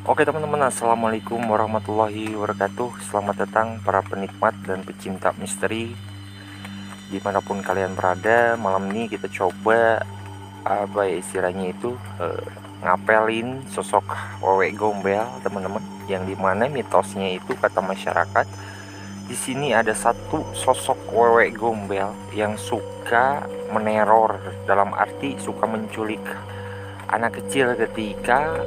Oke teman-teman, assalamualaikum warahmatullahi wabarakatuh. Selamat datang para penikmat dan pecinta misteri dimanapun kalian berada. Malam ini kita coba apa ya istilahnya itu ngapelin sosok Wewe Gombel teman-teman, yang dimana mitosnya itu kata masyarakat di sini ada satu sosok Wewe Gombel yang suka meneror, dalam arti suka menculik anak kecil ketika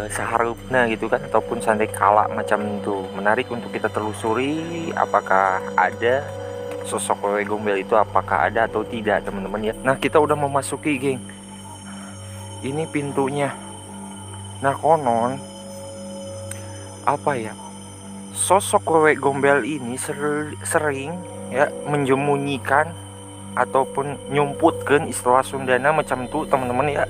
seharupna gitu kan, ataupun sandai kala macam itu. Menarik untuk kita telusuri apakah ada sosok Wewe Gombel itu, apakah ada atau tidak teman-teman ya. Nah, kita udah memasuki geng, ini pintunya. Nah, konon apa ya, sosok Wewe Gombel ini sering ya menjemunyikan ataupun nyumputkan, istilah Sundana macam itu teman-teman ya.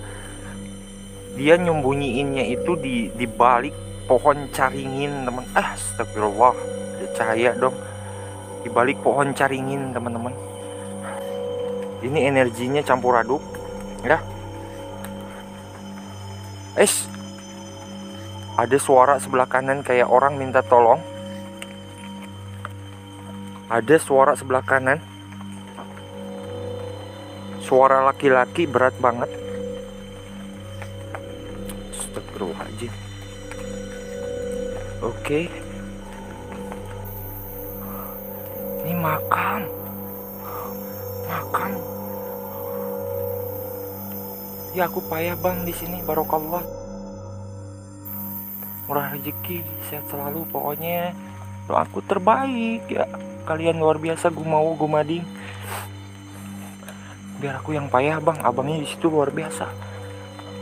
Dia nyembunyiinnya itu di balik pohon caringin teman. Astagfirullah, ada cahaya dong di balik pohon caringin teman-teman. Ini energinya campur aduk ya. Ada suara sebelah kanan kayak orang minta tolong. Ada suara sebelah kanan, suara laki-laki berat banget. Astagfirullahaladzim. Oke. Ini makam. Ya aku payah bang di sini, barokallah. Murah rezeki, sehat selalu pokoknya. Doaku terbaik ya. Kalian luar biasa, gumau gumading. Biar aku yang payah bang, abangnya di situ luar biasa.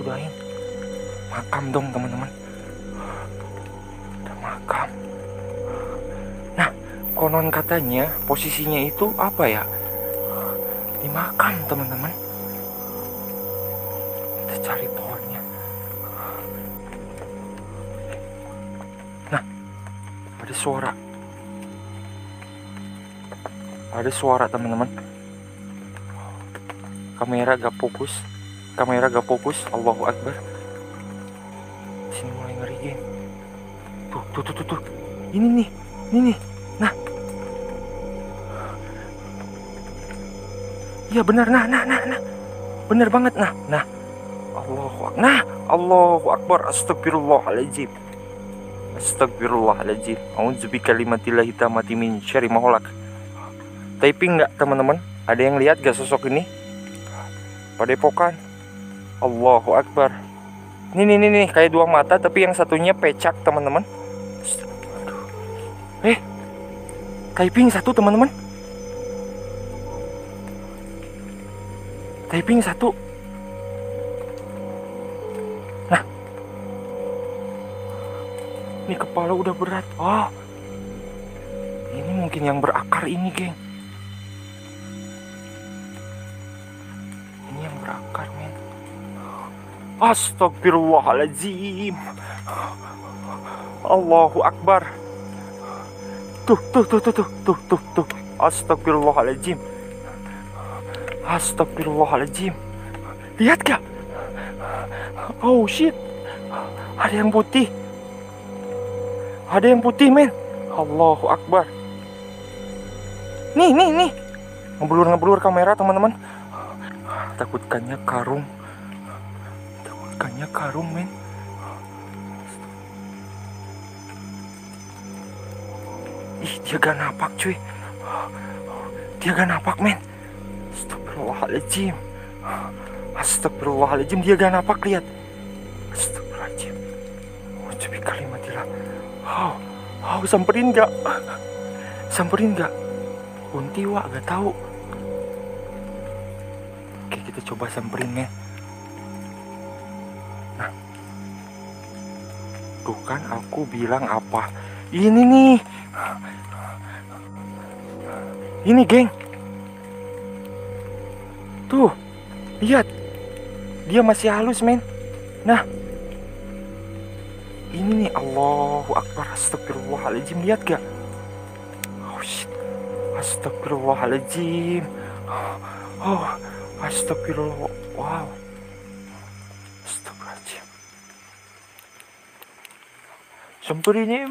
Udahin. Makam dong teman-teman. Ada makam. Nah, konon katanya posisinya itu apa ya? Di makam teman-teman. Kita cari pohonnya. Nah, ada suara. Ada suara teman-teman. Kamera gak fokus. Allahu Akbar. Sini mulai ngeri geng. Tuh. Ini nih. Nah. Iya benar. Nah. Benar banget. Nah. Allahu Akbar. Astagfirullahaladzim. A'udzubika kalimatillahi tammati min syarri ma khalaq. Typing nggak teman-teman? Ada yang lihat gak sosok ini? Padepokan. Allahu Akbar. Nih kayak dua mata tapi yang satunya pecak teman-teman. Typing satu teman-teman. Typing satu. Nah, ini kepala udah berat. Oh, ini mungkin yang berakar ini geng. Ini yang berakar men. Astagfirullahaladzim. Allahu Akbar. Tuh. Astagfirullahaladzim. Lihat gak? Oh shit. Ada yang putih men. Allahu Akbar. Nih. Ngeblur kamera teman-teman. Takutkannya karung men. Ih, dia gak napak cuy. Dia gak napak men. Astagfirullahaladzim. Dia gak napak, lihat. Astagfirullahaladzim. Ucubi kalimatillah. Samperin gak? Kunti wak gak tahu. Oke, kita coba samperin men. Nah, tuh kan aku bilang apa? Ini nih. Ini geng. Tuh, lihat. Dia masih halus men. Nah, ini nih. Allahu Akbar. Astagfirullahaladzim. Lihat gak? Oh shit. Astagfirullahaladzim. Astagfirullah. Wow. Astagfirullahaladzim. Samperin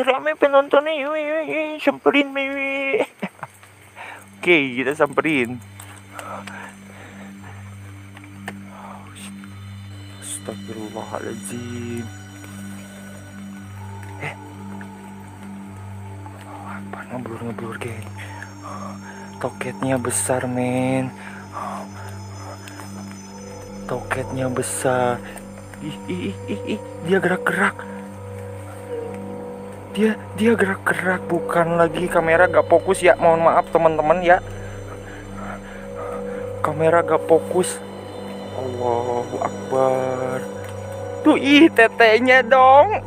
rame penontonnya, samperin. Oke, kita samperin. Astagfirullahaladzim. Apa ngeblur geng. Toketnya besar men. Toketnya besar. Ih, dia gerak-gerak. Dia gerak-gerak, bukan lagi kamera gak fokus ya. Mohon maaf teman-teman ya. Kamera gak fokus. Allahu Akbar. Tuh tetenya dong.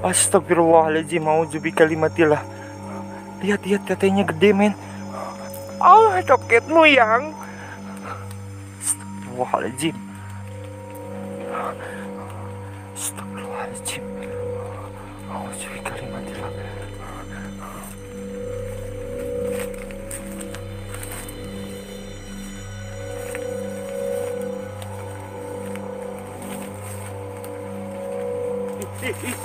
Astagfirullahaladzim, mauzubi kalimatillah. Lihat tetenya gede men. Toketmu yang. Astagfirullahaladzim. Astagfirullahaladzim. Mauzubi kalimatillah.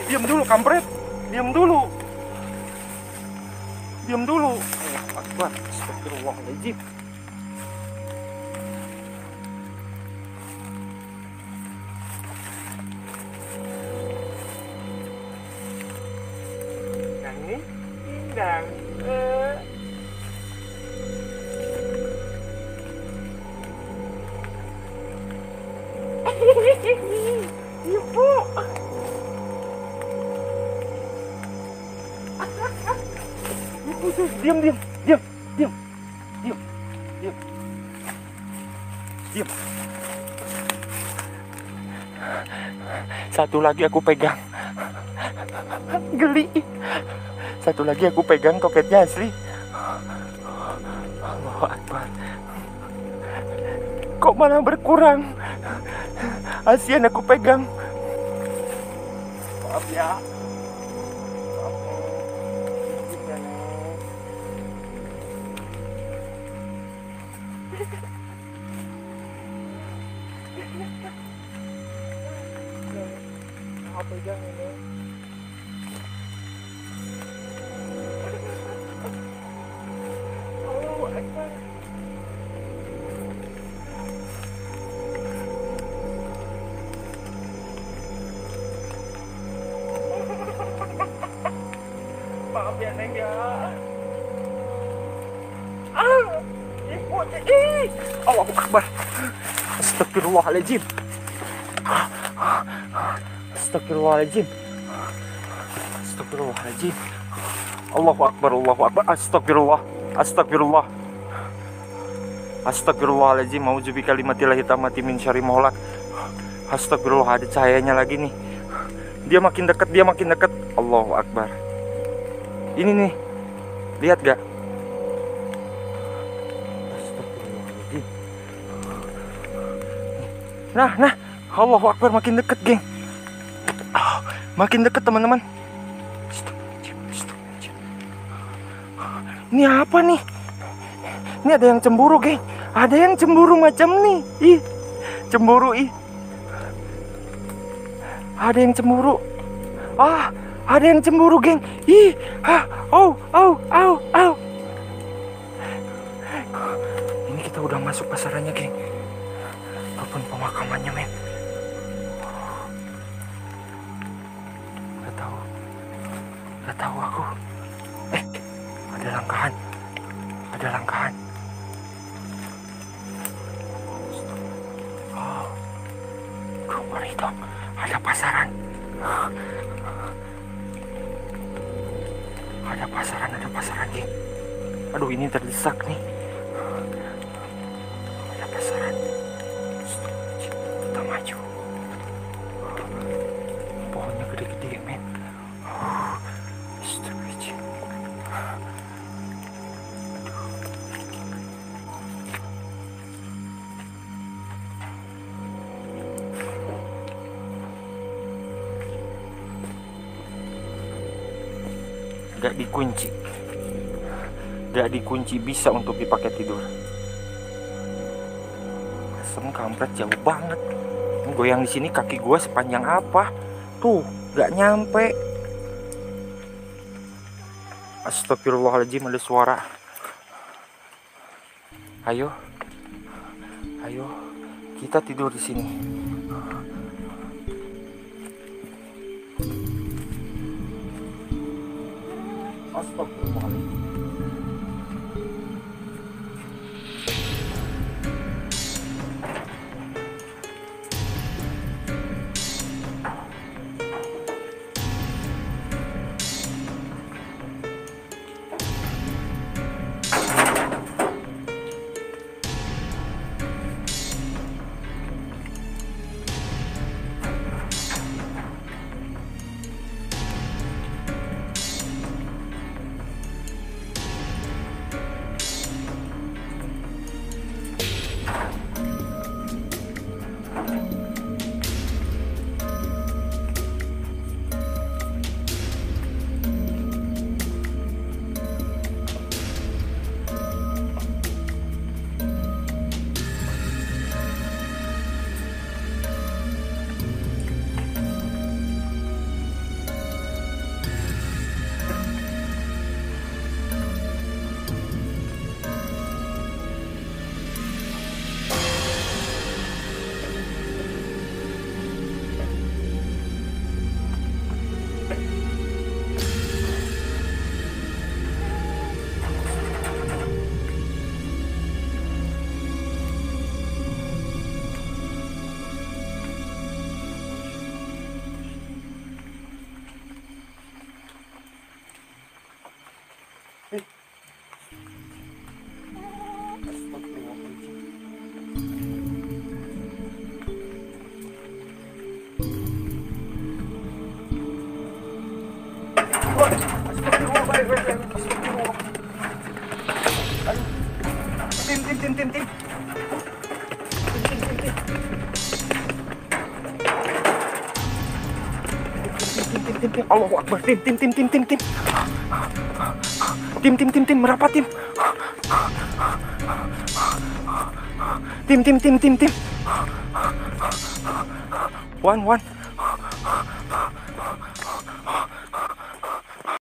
Diam dulu kampret. Diam dulu. Akbar. Astagfirullahaladzim. Ini indang. Ibu. Diam. Satu lagi aku pegang. Geli. Satu lagi aku pegang toketnya asli. Allahu Akbar. Kok malah berkurang? Asian aku pegang. Maaf ya. Pegang ini. Allahu Akbar. Maaf ya Neng ya. Ibu. Allahu Akbar. Astagfirullahaladzim. Astagfirullahaladzim. Allahu Akbar. Astagfirullahaladzim. Mauzubi kalimatillahi tammati min syarri maulak. Astagfirullah, ada cahayanya lagi nih. Dia makin dekat. Allahu Akbar. Ini nih. Lihat gak? Astagfirullahaladzim. Nah. Allahu Akbar, makin dekat geng. Makin dekat teman-teman. Ini apa nih? Ini ada yang cemburu geng. Ada yang cemburu macam nih. Cemburu. Ada yang cemburu. Ada yang cemburu geng. Ini kita udah masuk pasarannya geng. Ataupun pemakamannya men. Gak tahu aku. Ada langkahan. Mari dong. Ada pasaran. Ada pasaran geng. Aduh, ini terdesak nih. Ada pasaran. Kita maju. Pohonnya gede-gede men. Gak dikunci, bisa untuk dipakai tidur. Asem kampret, jauh banget. Goyang di sini kaki gua sepanjang apa? Tuh, gak nyampe. Astagfirullahaladzim, ada suara. Ayo, ayo, kita tidur di sini. Astagfirullahaladzim. Tim. Allahu Akbar. Tim, merapat tim. Tim. One.